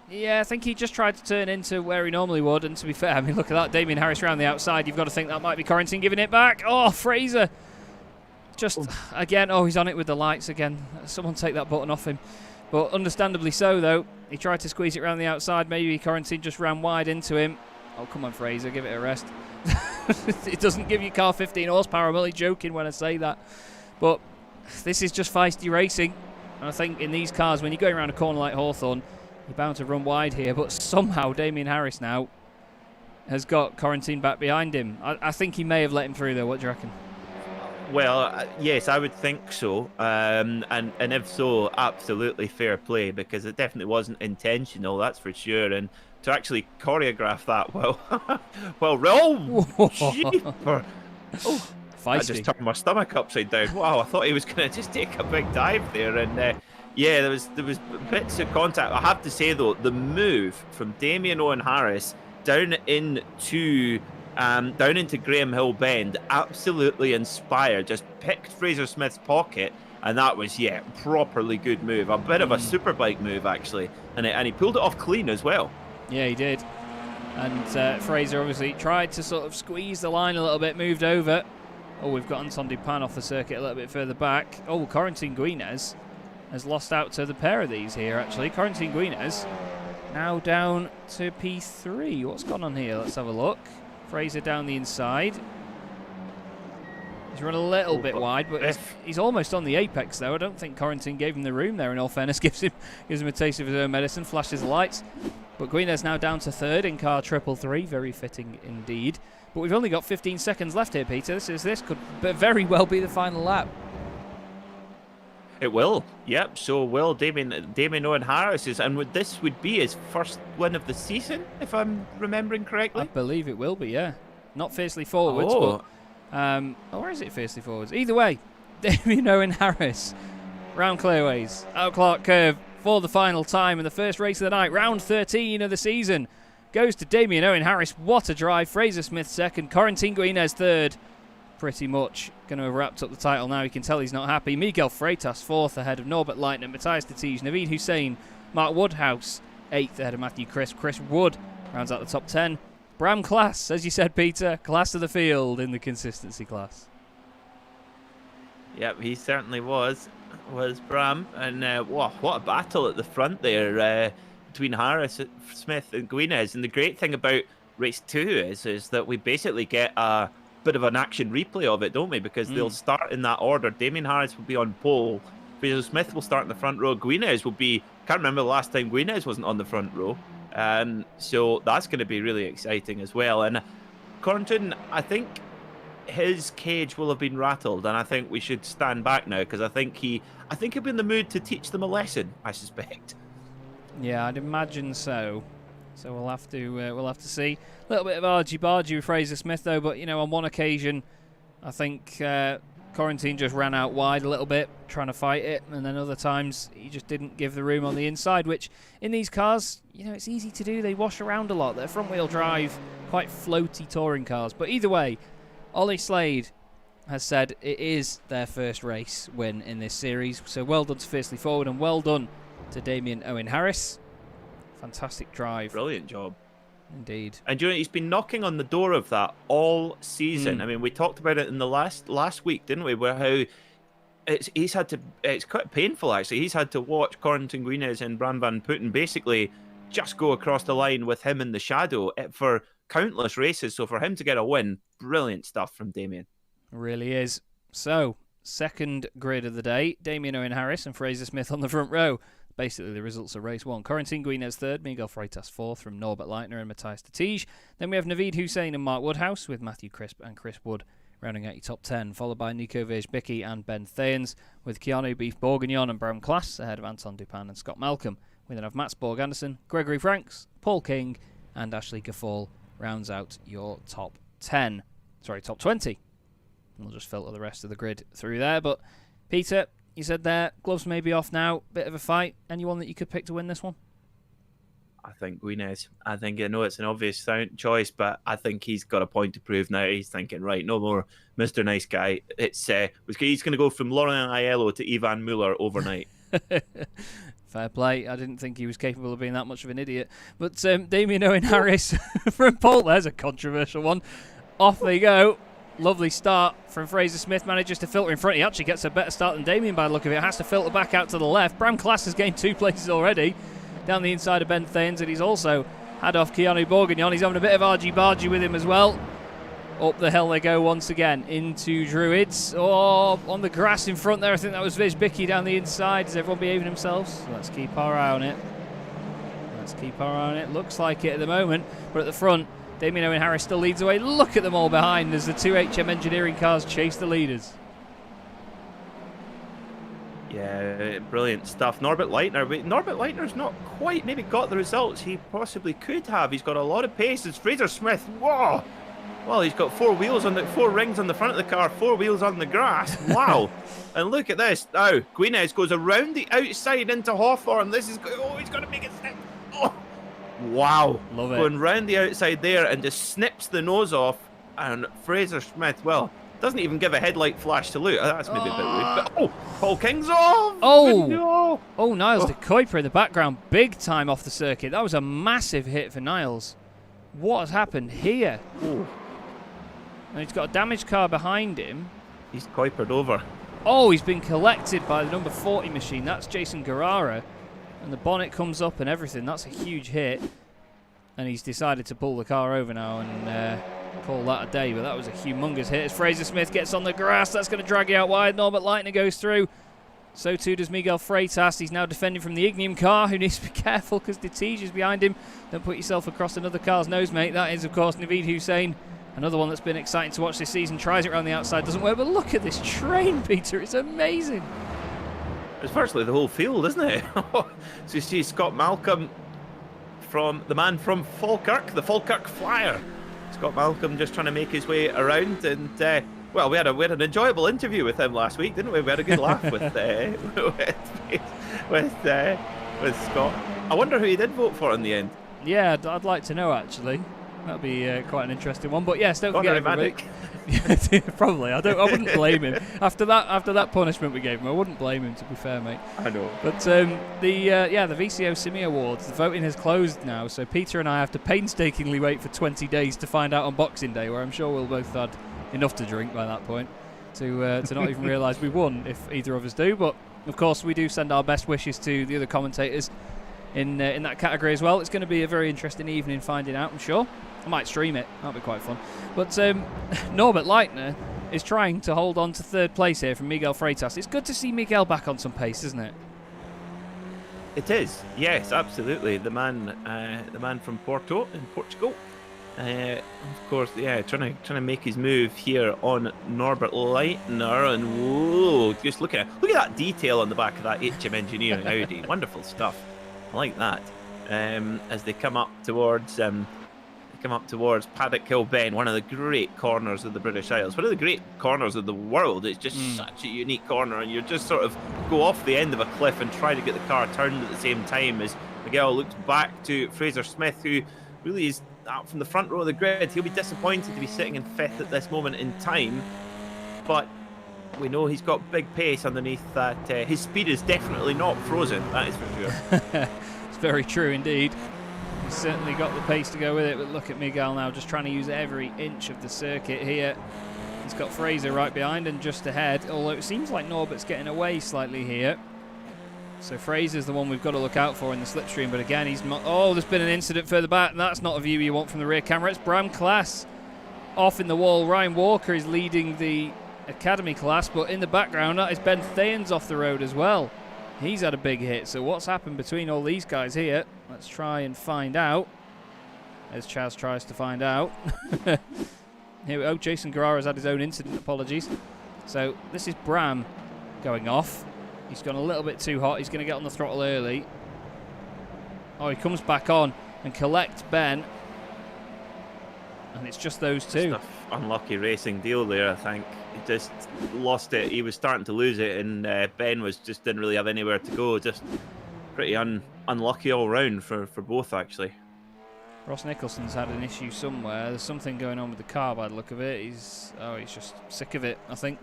Yeah, I think he just tried to turn into where he normally would, and to be fair, I mean, look at that, Damien Harris around the outside. You've got to think that might be Corentin giving it back. Oh, Fraser. Again, he's on it with the lights again. Someone take that button off him. But understandably so, though. He tried to squeeze it around the outside. Maybe Corentin just ran wide into him. Oh, come on, Fraser, give it a rest. It doesn't give your car 15 horsepower. I'm only joking when I say that. But this is just feisty racing. And I think in these cars, when you're going around a corner like Hawthorn, you're bound to run wide here, but somehow Damien Harris now has got Corentin back behind him. I think he may have let him through, though. What do you reckon? Well, yes, I would think so. And if so, absolutely fair play, because it definitely wasn't intentional, that's for sure. And to actually choreograph that, jeeper. I just turned my stomach upside down. Wow, I thought he was going to just take a big dive there. And yeah, there was bits of contact. I have to say, though, the move from Damien Owen Harris down into Graham Hill Bend absolutely inspired. Just picked Fraser Smith's pocket, and that was, properly good move. A bit of a superbike move, actually. And he pulled it off clean as well. Yeah, he did. And Fraser obviously tried to sort of squeeze the line a little bit, moved over. Oh, we've got Anton Dupin off the circuit a little bit further back. Oh, Corentin Guinez has lost out to the pair of these here, actually. Corentin Guinez now down to P3. What's gone on here? Let's have a look. Fraser down the inside. He's run a little bit wide, but he's almost on the apex, though. I don't think Corentin gave him the room there, in all fairness. Gives him a taste of his own medicine, flashes the lights. But Guinez now down to third in car 333. Very fitting indeed. But we've only got 15 seconds left here, Peter. This could very well be the final lap. It will, yep. So will Damien Owen Harris and this would be his first win of the season, if I'm remembering correctly. I believe it will be, yeah. Not Fiercely Forwards, but or is it Fiercely Forwards? Either way, Damien Owen Harris, round clearways, out Clark curve for the final time in the first race of the night. Round 13 of the season goes to Damien Owen Harris. What a drive. Fraser Smith second, Corentin Guinez third. Pretty much going to have wrapped up the title now. You can tell he's not happy. Miguel Freitas fourth ahead of Norbert Leitner, Matthias Tatij, Naveed Hussein, Mark Woodhouse eighth ahead of Matthew Crisp. Chris Wood rounds out the top 10. Bram Class, as you said, Peter, class of the field in the consistency class. Yep, he certainly was Bram. And what a battle at the front there between Harris, Smith and Guinez. And the great thing about race 2 is that we basically get a bit of an action replay of it, don't we? Because they'll start in that order. Damien Harris will be on pole. Fraser Smith will start in the front row. Guinez will be... Can't remember the last time Guinez wasn't on the front row. So that's going to be really exciting as well. And Corentin, I think his cage will have been rattled, and I think we should stand back now, because I think he'll be in the mood to teach them a lesson, I suspect. Yeah, I'd imagine so. So we'll have to see. A little bit of argy-bargy with Fraser Smith though, but on one occasion, I think Corentin just ran out wide a little bit, trying to fight it, and then other times he just didn't give the room on the inside, which in these cars, it's easy to do. They wash around a lot. They're front-wheel drive, quite floaty touring cars. But either way, Ollie Slade has said it is their first race win in this series. So well done to Fiercely Forward, and well done to Damien Owen Harris. Fantastic drive. Brilliant job. Indeed. And he's been knocking on the door of that all season. I mean, we talked about it in the last week, didn't we? Where how it's quite painful actually. He's had to watch Corentin Guinez and Bram van Putten basically just go across the line with him in the shadow for countless races. So for him to get a win, brilliant stuff from Damien. Really is. So, second grid of the day, Damien Owen Harris and Fraser Smith on the front row. Basically, the results of race 1. Corentin Guinez third, Miguel Freitas fourth from Norbert Leitner and Matthias Tatij. Then we have Naveed Hussein and Mark Woodhouse, with Matthew Crisp and Chris Wood rounding out your top 10, followed by Nico Versbicki and Ben Thayens, with Keanu Beef Bourguignon and Bram Class ahead of Anton Dupin and Scott Malcolm. We then have Mats Borg Anderson, Gregory Franks, Paul King, and Ashley Gaffall rounds out your top 20. We'll just filter the rest of the grid through there. But Peter, you said there, gloves may be off now, bit of a fight. Anyone that you could pick to win this one? I think Guinez. I think, I know it's an obvious choice, but I think he's got a point to prove now. He's thinking, right, no more Mr. Nice Guy. He's going to go from Laurent Aiello to Ivan Muller overnight. Fair play. I didn't think he was capable of being that much of an idiot. But Damien Owen Harris from pole, there's a controversial one. Off they go. Lovely start from Fraser Smith. Manages to filter in front. He actually gets a better start than Damien by the look of it. Has to filter back out to the left. Bram Class has gained 2 places already down the inside of Ben Thayens, and he's also had off Keanu Bourguignon. He's having a bit of argy-bargy with him as well. Up the hill they go once again into Druids. Oh, on the grass in front there. I think that was Versbicki down the inside. Is everyone behaving themselves? Let's keep our eye on it. Looks like it at the moment. But at the front, Damien Owen Harris still leads away. Look at them all behind as the 2 HM Engineering cars chase the leaders. Yeah, brilliant stuff. Norbert Leitner's not quite maybe got the results he possibly could have. He's got a lot of pace. It's Fraser Smith. Whoa! Well, he's got 4 rings on the front of the car, 4 wheels on the grass. Wow! And look at this. Now, Guinez goes around the outside into Hawthorne. He's going to make it snip. Oh! Wow. Love it. Going round the outside there and just snips the nose off. And Fraser Smith, well, doesn't even give a headlight flash to look. That's maybe a bit rude. But, Paul King's off. Niles de Kuiper in the background. Big time off the circuit. That was a massive hit for Niles. What has happened here? Oh. And he's got a damaged car behind him. He's Kuipered over. Oh, he's been collected by the number 40 machine. That's Jason Guerrara. And the bonnet comes up and everything. That's a huge hit. And he's decided to pull the car over now and call that a day. But that was a humongous hit. As Fraser Smith gets on the grass, that's going to drag you out wide. Norbert Leitner goes through. So too does Miguel Freitas. He's now defending from the Ignium car, who needs to be careful because Tatij is behind him. Don't put yourself across another car's nose, mate. That is, of course, Naveed Hussein. Another one that's been exciting to watch this season. Tries it around the outside, doesn't work. But look at this train, Peter. It's amazing. It's virtually the whole field, isn't it? So you see Scott Malcolm, the man from Falkirk, the Falkirk Flyer. Scott Malcolm just trying to make his way around, and Well, we had an enjoyable interview with him last week, didn't we? We had a good laugh with with Scott. I wonder who he did vote for in the end. Yeah, I'd like to know actually. That'd be quite an interesting one. But yes, don't forget everybody. Probably. I wouldn't blame him after that punishment we gave him. I wouldn't blame him, to be fair, mate. I know. But the VCO Simi Awards, the voting has closed now, so Peter and I have to painstakingly wait for 20 days to find out on Boxing Day, where I'm sure we'll both had enough to drink by that point to not even realise we won, if either of us do. But of course, we do send our best wishes to the other commentators in that category as well. It's going to be a very interesting evening finding out, I'm sure. I might stream it. That'll be quite fun. But Norbert Leitner is trying to hold on to third place here from Miguel Freitas. It's good to see Miguel back on some pace, isn't it? It is. Yes, absolutely. The man from Porto in Portugal. Of course, yeah, trying to make his move here on Norbert Leitner, and whoa, just look at that detail on the back of that HM Engineering Audi. Wonderful stuff. I like that. As they come up towards Paddock Hill Bend, one of the great corners of the British Isles, one of the great corners of the world. It's just such a unique corner, and you just sort of go off the end of a cliff and try to get the car turned at the same time as Miguel looks back to Fraser Smith, who really is out from the front row of the grid. He'll be disappointed to be sitting in fifth at this moment in time, but we know he's got big pace underneath that. His speed is definitely not frozen, that is for sure. It's very true indeed. He's certainly got the pace to go with it, but look at Miguel now, just trying to use every inch of the circuit here. He's got Fraser right behind and just ahead, although it seems like Norbert's getting away slightly here. So Fraser's the one we've got to look out for in the slipstream, but again, there's been an incident further back, and that's not a view you want from the rear camera. It's Bram Class off in the wall. Ryan Walker is leading the Academy class, but in the background, that is Ben Thayens off the road as well. He's had a big hit, so what's happened between all these guys here? Let's try and find out, as Chaz tries to find out. Here we go, Jason Guerraro's had his own incident, apologies. So this is Bram going off. He's gone a little bit too hot, he's going to get on the throttle early. Oh, he comes back on and collects Ben. And it's just those two. Just an unlucky racing deal there, I think. He just lost it. He was starting to lose it, and Ben didn't really have anywhere to go. Just pretty unlucky all round for both, actually. Ross Nicholson's had an issue somewhere. There's something going on with the car by the look of it. He's just sick of it, I think.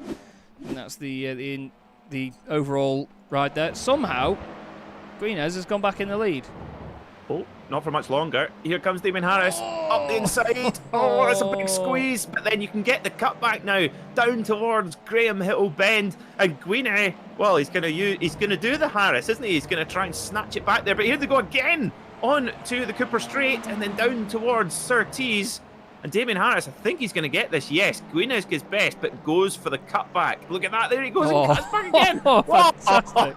And that's the overall ride there. Somehow, Greenez has gone back in the lead. Oh, not for much longer. Here comes Damien Harris up the inside. Oh, that's a big squeeze. But then you can get the cutback now down towards Graham Hill Bend, and Guine. Well, he's going to do the Harris, isn't he? He's going to try and snatch it back there. But here they go again on to the Cooper Straight, and then down towards Surtees. And Damien Harris, I think he's going to get this. Yes, Guinness gets best, but goes for the cutback. Look at that. There he goes and cuts back again. Fantastic.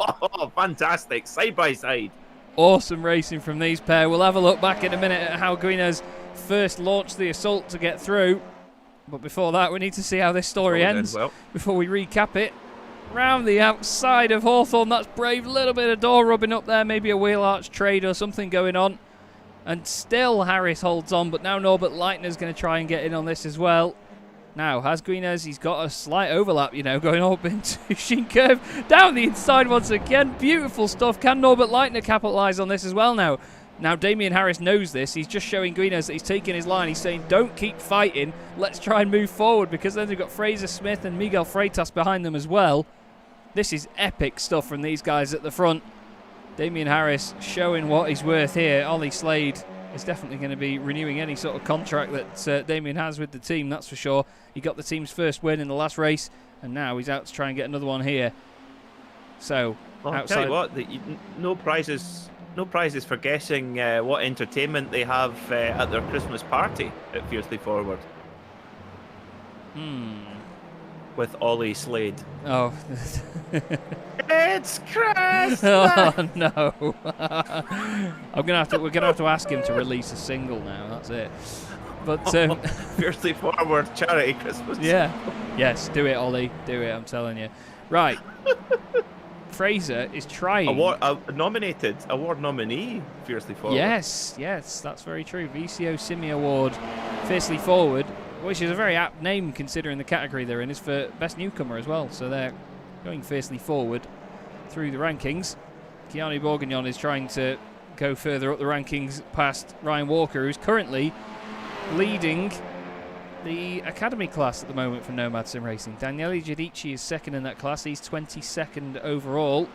Fantastic. Side by side. Awesome racing from these pair. We'll have a look back in a minute at how Guinness first launched the assault to get through. But before that, we need to see how this story ends before we recap it. Round the outside of Hawthorne, that's brave. Little bit of door rubbing up there, maybe a wheel arch trade or something going on. And still Harris holds on, but now Norbert Leitner's going to try and get in on this as well. Now, has Guinness, he's got a slight overlap, going up into Sheen Curve. Down the inside once again. Beautiful stuff. Can Norbert Leitner capitalise on this as well now? Now, Damien Harris knows this. He's just showing Guinness that he's taking his line. He's saying, don't keep fighting. Let's try and move forward, because then they've got Fraser Smith and Miguel Freitas behind them as well. This is epic stuff from these guys at the front. Damien Harris showing what he's worth here. Ollie Slade is definitely going to be renewing any sort of contract that Damien has with the team, that's for sure. He got the team's first win in the last race, and now he's out to try and get another one here. So, well, I'll tell you what, no prizes for guessing what entertainment they have at their Christmas party at Fiercely Forward. With Ollie Slade. Oh. It's Christmas! Oh no. We're gonna have to ask him to release a single now, that's it. But Fiercely Forward charity Christmas. Yeah. Yes, do it, Ollie. Do it, I'm telling you. Right. Fraser is trying. Award nominee, Fiercely Forward. Yes, that's very true. VCO Simi Award, Fiercely Forward. which is a very apt name considering the category they're in, is for best newcomer as well. So they're going fiercely forward through the rankings. Keanu Bourguignon is trying to go further up the rankings past Ryan Walker, who's currently leading the academy class at the moment for Nomad Sim Racing. Daniele Giudici is second in that class. He's 22nd overall.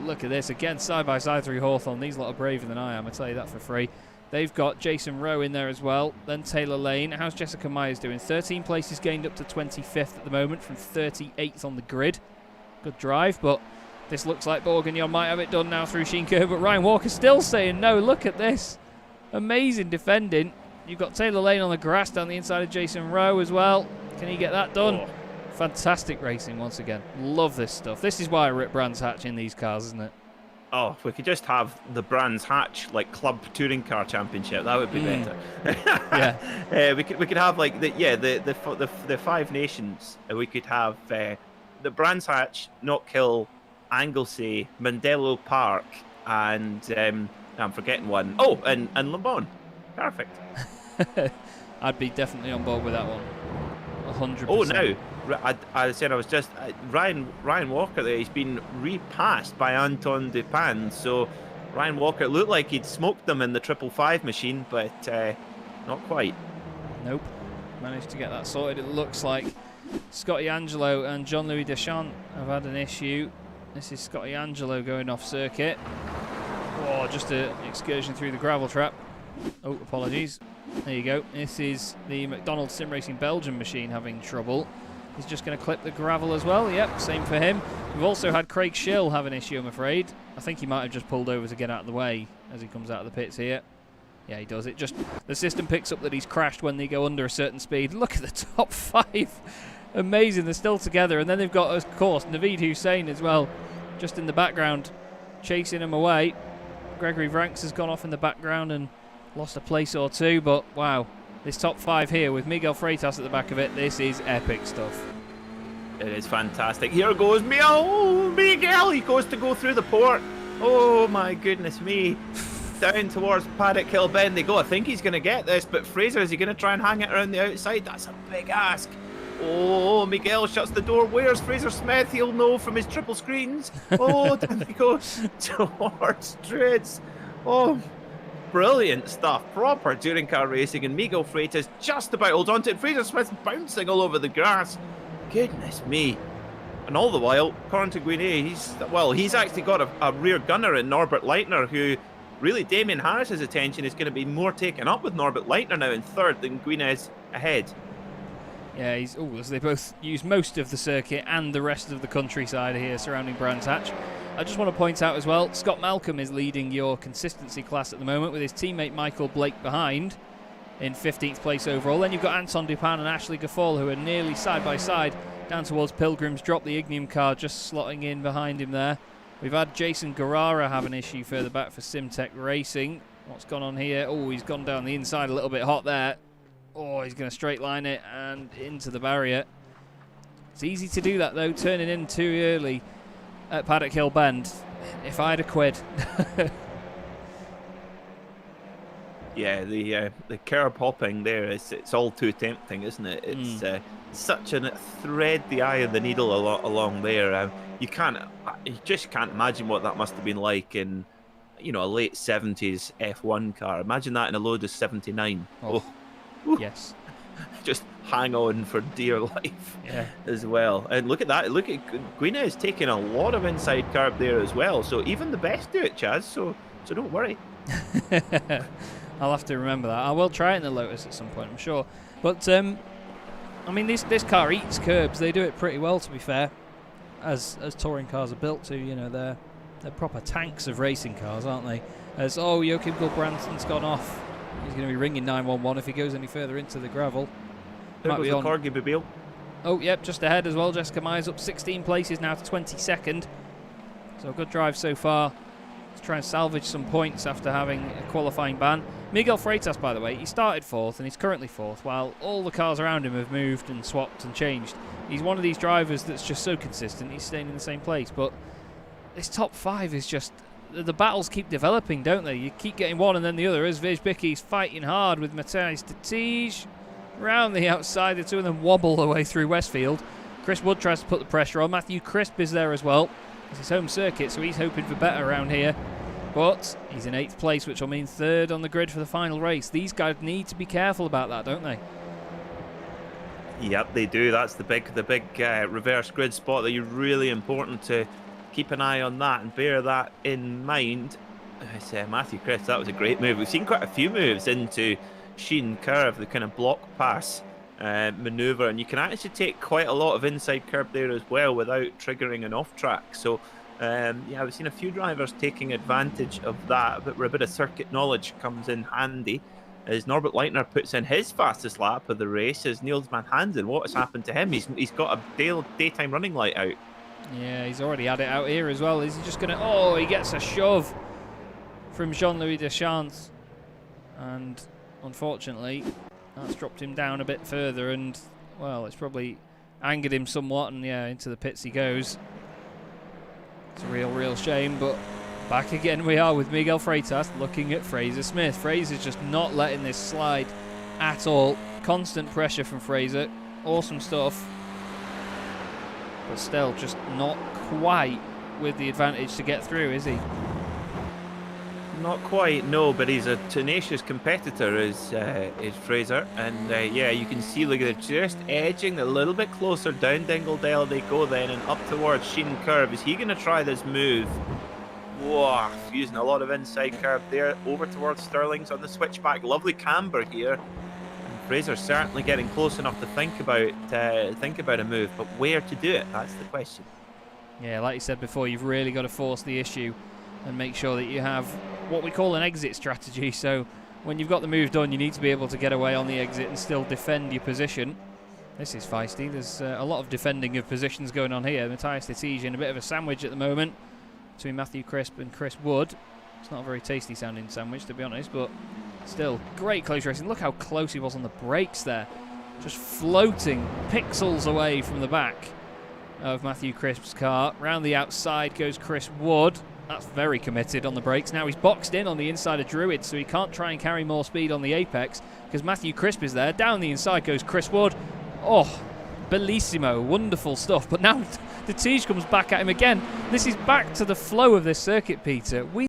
Look at this again, side by side through Hawthorne. These lot are braver than I am, I tell you that for free. They've got Jason Rowe in there as well, then Taylor Lane. How's Jessica Myers doing? 13 places gained up to 25th at the moment from 38th on the grid. Good drive, but this looks like Bourguignon might have it done now through Shinko, but Ryan Walker still saying no. Look at this. Amazing defending. You've got Taylor Lane on the grass down the inside of Jason Rowe as well. Can he get that done? Oh. Fantastic racing once again. Love this stuff. This is why I rip Brands Hatch in these cars, isn't it? Oh, if we could just have the Brands Hatch like club touring car championship, that would be better. Yeah. We could have like the 5 nations. We could have the Brands Hatch, Knockhill, Anglesey, Mandelo Park, and I'm forgetting one. Oh, and Le Mans. Perfect. I'd be definitely on board with that one. 100%. Oh, now I said I was just Ryan Walker there. He's been repassed by Anton Dupin. So Ryan Walker, it looked like he'd smoked them in the 555 machine, but not quite. Nope. Managed to get that sorted. It looks like Scotty Angelo and Jean-Louis Deschamps have had an issue. This is Scotty Angelo going off circuit. Oh, just an excursion through the gravel trap. Oh, apologies. There you go. This is the McDonald's Sim Racing Belgium machine having trouble. He's just going to clip the gravel as well. Yep, same for him. We've also had Craig Schill have an issue, I'm afraid. I think he might have just pulled over to get out of the way as he comes out of the pits here. Yeah, he does. It just, the system picks up that he's crashed when they go under a certain speed. Look at the top 5. Amazing. They're still together. And then they've got, of course, Naveed Hussein as well, just in the background, chasing him away. Gregory Vranks has gone off in the background and lost a place or two, but wow, this top 5 here with Miguel Freitas at the back of it, this is epic stuff. It is fantastic. Here goes Miguel. He goes to go through the port. Oh my goodness me. Down towards Paddock Hill Bend they go. I think he's going to get this, but Fraser, is he going to try and hang it around the outside? That's a big ask. Oh, Miguel shuts the door. Where's Fraser Smith? He'll know from his triple screens. Oh, down he goes towards Druids. Oh, brilliant stuff. Proper touring car racing, and Miguel Freitas just about holds on to it. Fraser Smith's bouncing all over the grass. Goodness me. And all the while, Corentin Guinet, he's actually got a rear gunner in Norbert Leitner, who really Damien Harris's attention is going to be more taken up with Norbert Leitner now in third than Guinet's ahead. Yeah, as they both use most of the circuit and the rest of the countryside here surrounding Brands Hatch. I just want to point out as well, Scott Malcolm is leading your consistency class at the moment with his teammate Michael Blake behind in 15th place overall. Then you've got Anton Dupin and Ashley Gaffal, who are nearly side by side down towards Pilgrim's Drop. The Ignium car just slotting in behind him there. We've had Jason Guerrara have an issue further back for Simtech Racing. What's gone on here? Oh, he's gone down the inside a little bit hot there. Oh, he's going to straight line it and into the barrier. It's easy to do that though, turning in too early at Paddock Hill Bend. If I had a quid. Yeah, the curb hopping there, it's all too tempting, isn't it? It's such a thread the eye of the needle along there. You just can't imagine what that must have been like in, a late 70s F1 car. Imagine that in a Lotus 79. Oh. Yes. Just hang on for dear life as well. And look at that. Look at Guinet is taking a lot of inside curb there as well. So even the best do it, Chaz. So don't worry. I'll have to remember that. I will try it in the Lotus at some point, I'm sure. But I mean, this car eats curbs. They do it pretty well, to be fair, as touring cars are built to. They're proper tanks of racing cars, aren't they? Joachim Gulbrandsen's gone off. He's going to be ringing 911 if he goes any further into the gravel. There goes the Corgi Babil. Oh, yep, just ahead as well. Jessica Myers up 16 places now to 22nd. So a good drive so far. Let's try and salvage some points after having a qualifying ban. Miguel Freitas, by the way, he started 4th and he's currently 4th, while all the cars around him have moved and swapped and changed. He's one of these drivers that's just so consistent, he's staying in the same place. But this top 5 is just... The battles keep developing, don't they? You keep getting one and then the other. As Vij Bicky's fighting hard with Matthijs de Tige. round the outside. The two of them wobble their way through Westfield. Chris Wood tries to put the pressure on. Matthew Crisp is there as well. It's his home circuit, so he's hoping for better around here. But he's in 8th place, which will mean 3rd on the grid for the final race. These guys need to be careful about that, don't they? Yep, they do. That's the big reverse grid spot that you're really important to keep an eye on that and bear that in mind. I say Matthew Crisp, that was a great move. We've seen quite a few moves into Sheen Curve, the kind of block pass maneuver, and you can actually take quite a lot of inside curb there as well without triggering an off track. So yeah, we've seen a few drivers taking advantage of that, but where a bit of circuit knowledge comes in handy. As Norbert Leitner puts in his fastest lap of the race, as Niels van Hansen, what has happened to him? He's got a daytime running light out. Yeah, he's already had it out here as well. Is he just going to... Oh, he gets a shove from Jean-Louis Deschamps. And unfortunately, that's dropped him down a bit further. And, well, it's probably angered him somewhat. And, yeah, into the pits he goes. It's a real shame, but... Back again we are with Miguel Freitas looking at Fraser Smith. Fraser's just not letting this slide at all. Constant pressure from Fraser. Awesome stuff. But still just not quite with the advantage to get through, is he? Not quite, no, but he's a tenacious competitor, is Fraser. And yeah, you can see, look, they're just edging a little bit closer down Dingledale they go then and up towards Sheen Curve. Is he going to try this move? Whoa, using a lot of inside curve there, over towards Stirling's on the switchback. Lovely camber here. And Fraser's certainly getting close enough to think about a move, but where to do it? That's the question. Yeah, like you said before, you've really got to force the issue and make sure that you have what we call an exit strategy. So when you've got the move done, you need to be able to get away on the exit and still defend your position. This is feisty. There's a lot of defending of positions going on here. Matthias Letizia in a bit of a sandwich at the moment between Matthew Crisp and Chris Wood. It's not a very tasty sounding sandwich, to be honest, but still great close racing. Look how close he was on the brakes there, just floating pixels away from the back of Matthew Crisp's car. Round the outside goes Chris Wood. That's very committed on the brakes. Now he's boxed in on the inside of Druid, so he can't try and carry more speed on the apex because Matthew Crisp is there. Down the inside goes Chris Wood. Oh, bellissimo, wonderful stuff. But now the Tige comes back at him again. This is back to the flow of this circuit, Peter.